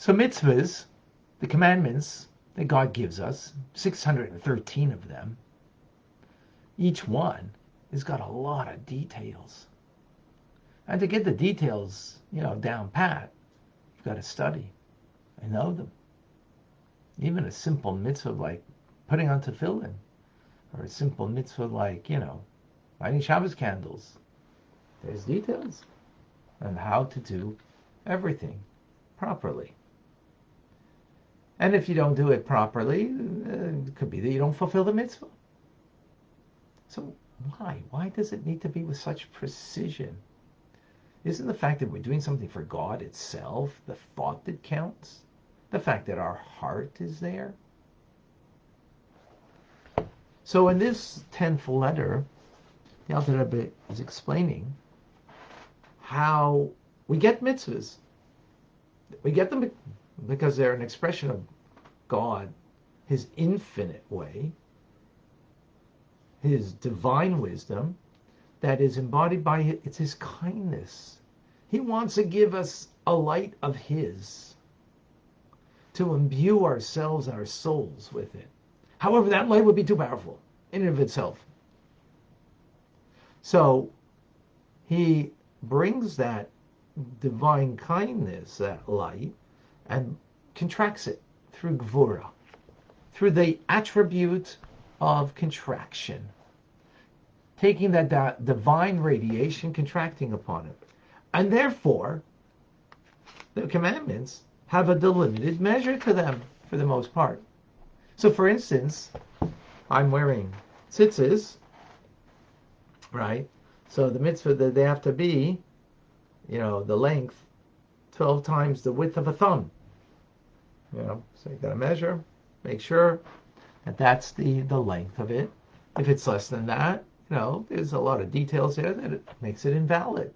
So mitzvahs, the commandments that God gives us, 613 of them, each one has got a lot of details. And to get the details, down pat, you've got to study and know them. Even a simple mitzvah like putting on tefillin, or a simple mitzvah like, lighting Shabbos candles. There's details on how to do everything properly. And if you don't do it properly, it could be that you don't fulfill the mitzvah. So why? Why does it need to be with such precision? Isn't the fact that we're doing something for God itself the thought that counts? The fact that our heart is there? So in this 10th letter, the Alter Rebbe is explaining how we get mitzvahs. We get them because they're an expression of God, His infinite way, His divine wisdom that is embodied by it's His kindness. He wants to give us a light of His, to imbue ourselves and our souls with it. However, that light would be too powerful in and of itself. So He brings that divine kindness, that light, and contracts it through Gvura, through the attribute of contraction, taking that divine radiation, contracting upon it. And therefore, the commandments have a delimited measure to them for the most part. So for instance, I'm wearing tzitzis, right? So the mitzvah that they have to be, the length, 12 times the width of a thumb. So you got to measure, make sure that that's the length of it. If it's less than that, there's a lot of details there that it makes it invalid.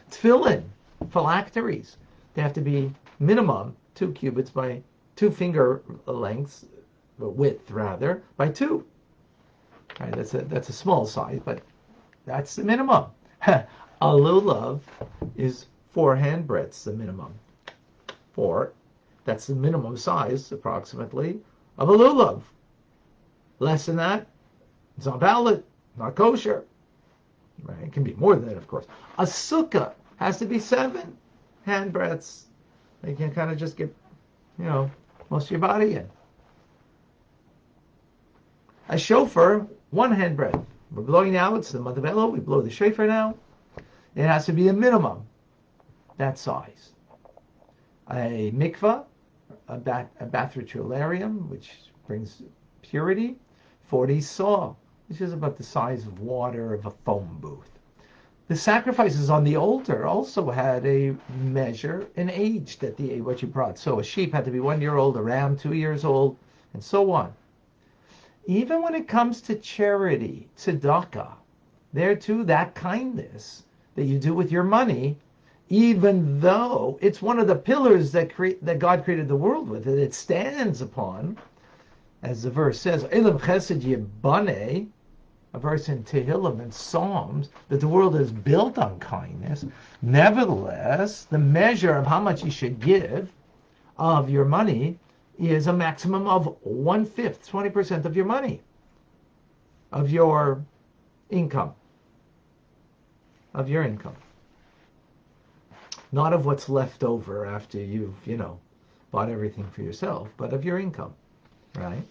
Tefillin, phylacteries, they have to be minimum 2 cubits by 2 finger lengths, width rather, by 2. Right, that's a small size, but that's the minimum. A lulav is 4 hand breadths, the minimum. 4. That's the minimum size, approximately, of a lulav. Less than that, it's not valid, not kosher. Right? It can be more than that, of course. A sukkah has to be 7 hand breadths. You can kind of just get, most of your body in. A shofar, 1 hand breadth. We're blowing now, it's the month of Elul, we blow the shofar now. It has to be a minimum, that size. A mikvah, a bathrituarium, which brings purity, 40 saw, which is about the size of water of a phone booth. The sacrifices on the altar also had a measure, an age that what you brought. So a sheep had to be 1 year old, a ram 2 years old, and so on. Even when it comes to charity, tzedakah, there too, that kindness that you do with your money, even though it's one of the pillars that God created the world with, that it stands upon, as the verse says, Elam Chesed Yibane, a verse in Tehillim and Psalms, that the world is built on kindness. Nevertheless, the measure of how much you should give of your money is a maximum of 1/5, 20% of your money, of your income. Not of what's left over after you've, bought everything for yourself, but of your income, right?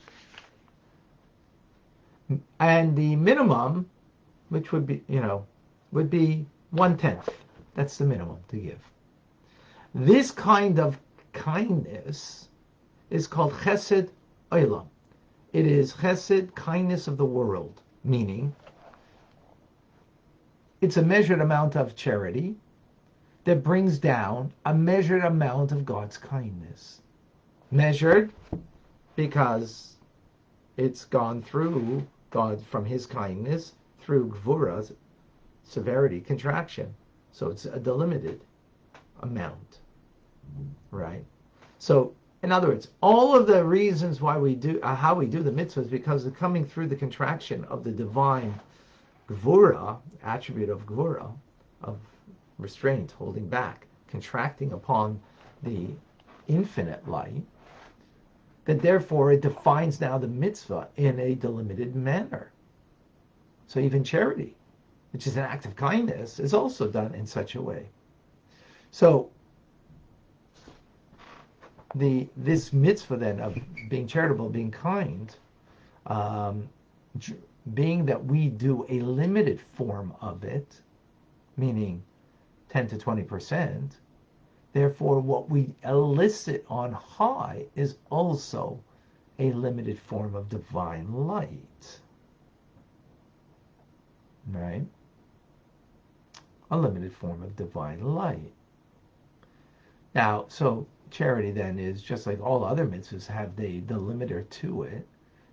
And the minimum, which would be 1/10. That's the minimum to give. This kind of kindness is called chesed olam. It is chesed, kindness of the world, meaning it's a measured amount of charity that brings down a measured amount of God's kindness. Measured because it's gone through God from His kindness through Gvura, severity, contraction. So it's a delimited amount, right? So, in other words, all of the reasons why we do, how we do the mitzvahs, because they're coming through the contraction of the divine Gvura, attribute of Gvura, of restraint, holding back, contracting upon the infinite light, that therefore it defines now the mitzvah in a delimited manner. So even charity, which is an act of kindness, is also done in such a way. So this mitzvah then of being charitable, being kind, being that we do a limited form of it, meaning 10 to 20%, therefore what we elicit on high is also a limited form of divine light. Right? A limited form of divine light. Now, so charity then is just like all other mitzvahs have the limiter to it.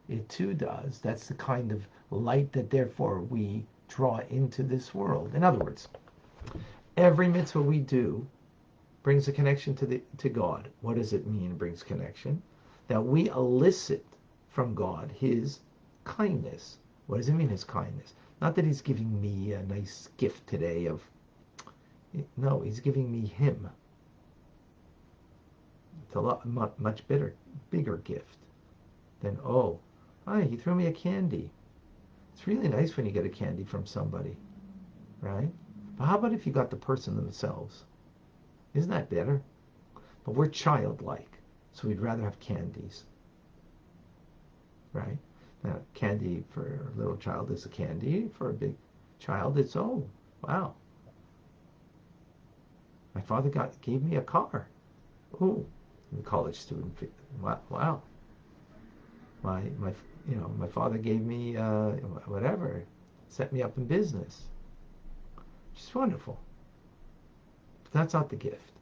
It too does. That's the kind of light that therefore we draw into this world. In other words, every mitzvah we do brings a connection to God. What does it mean, brings connection? That we elicit from God his kindness. What does it mean, his kindness? Not that he's giving me a nice gift today of, no, he's giving me him. It's a lot, much bigger gift than, oh, hi, he threw me a candy. It's really nice when you get a candy from somebody, right? But how about if you got the person themselves? Isn't that better? But we're childlike, so we'd rather have candies, right? Now, candy for a little child is a candy. For a big child, it's, oh, wow. My father gave me a car. Oh, I'm a college student. Wow. My father gave me whatever, set me up in business. Just wonderful. But that's not the gift.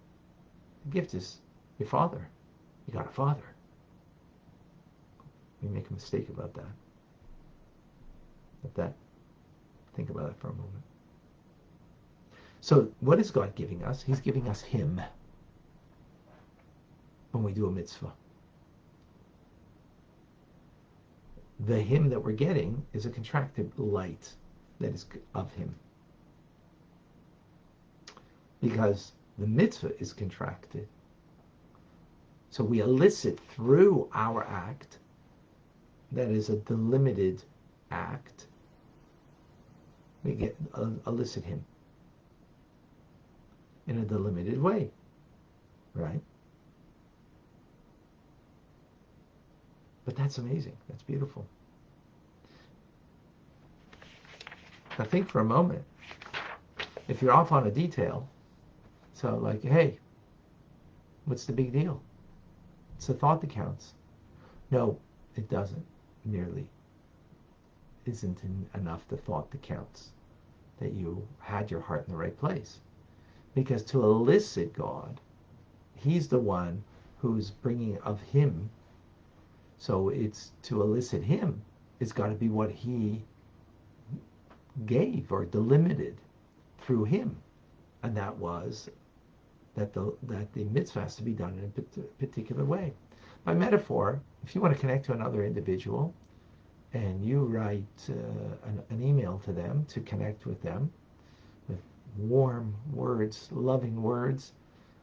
The gift is your father. You got a father. We make a mistake about that. Think about it for a moment. So what is God giving us? He's giving us him when we do a mitzvah. The him that we're getting is a contracted light that is of him. Because the mitzvah is contracted. So we elicit through our act, that is a delimited act, we elicit him in a delimited way, right? But that's amazing. That's beautiful. Now think for a moment. If you're off on a detail, so like, hey, what's the big deal? It's the thought that counts. No, it doesn't merely. Isn't enough the thought that counts, that you had your heart in the right place. Because to elicit God, he's the one who's bringing of him. So it's to elicit him, it's got to be what he gave or delimited through him. And that was that the mitzvah has to be done in a particular way. By metaphor, if you want to connect to another individual and you write an email to them to connect with them with warm words, loving words,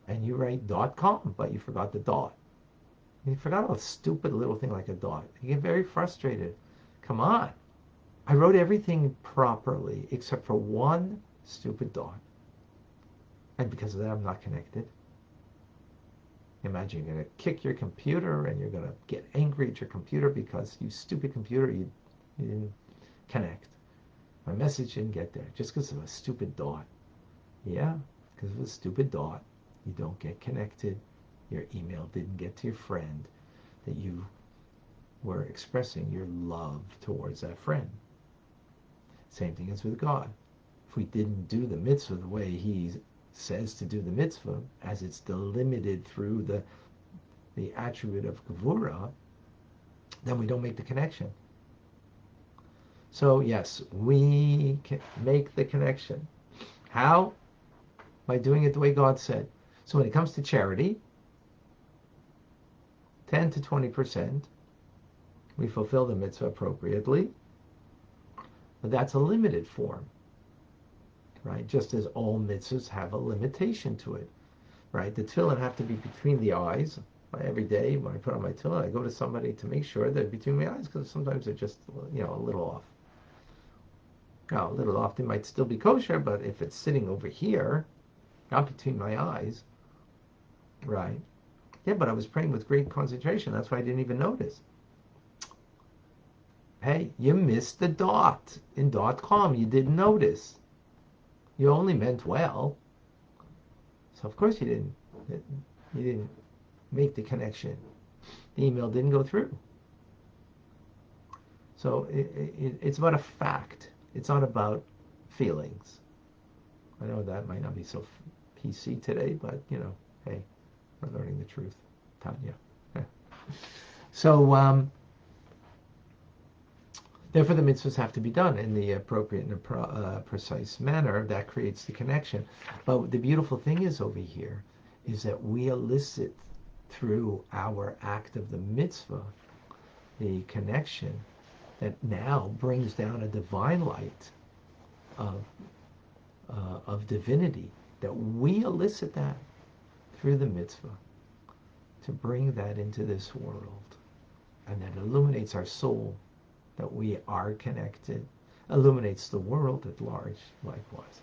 and you write .com, but you forgot the dot. You forgot a stupid little thing like a dot. You get very frustrated. Come on. I wrote everything properly except for one stupid dot. And because of that, I'm not connected. Imagine you're going to kick your computer and you're going to get angry at your computer because you stupid computer, you didn't connect. My message didn't get there just because of a stupid dot. Yeah, because of a stupid dot, you don't get connected. Your email didn't get to your friend that you were expressing your love towards that friend. Same thing as with God. If we didn't do the mitzvah the way he says to do the mitzvah, as it's delimited through the attribute of Gevurah, then we don't make the connection. So yes, we can make the connection. How? By doing it the way God said. So when it comes to charity, 10 to 20%, we fulfill the mitzvah appropriately, but that's a limited form, right? Just as all mitzvahs have a limitation to it. right? The tefillin have to be between the eyes. Every day when I put on my tefillin, I go to somebody to make sure they're between my eyes, because sometimes they're just, a little off. Now, a little off, they might still be kosher, but if it's sitting over here, not between my eyes, right? Yeah, but I was praying with great concentration. That's why I didn't even notice. Hey, you missed the dot in .com. You didn't notice. You only meant well. So of course you didn't. You didn't make the connection. The email didn't go through. So it's about a fact. It's not about feelings. I know that might not be so PC today, but hey, we're learning the truth, Tanya. So therefore, the mitzvahs have to be done in the appropriate and precise manner. That creates the connection. But the beautiful thing is over here is that we elicit through our act of the mitzvah the connection that now brings down a divine light of divinity. That we elicit that through the mitzvah to bring that into this world, and that illuminates our soul, that we are connected, illuminates the world at large likewise.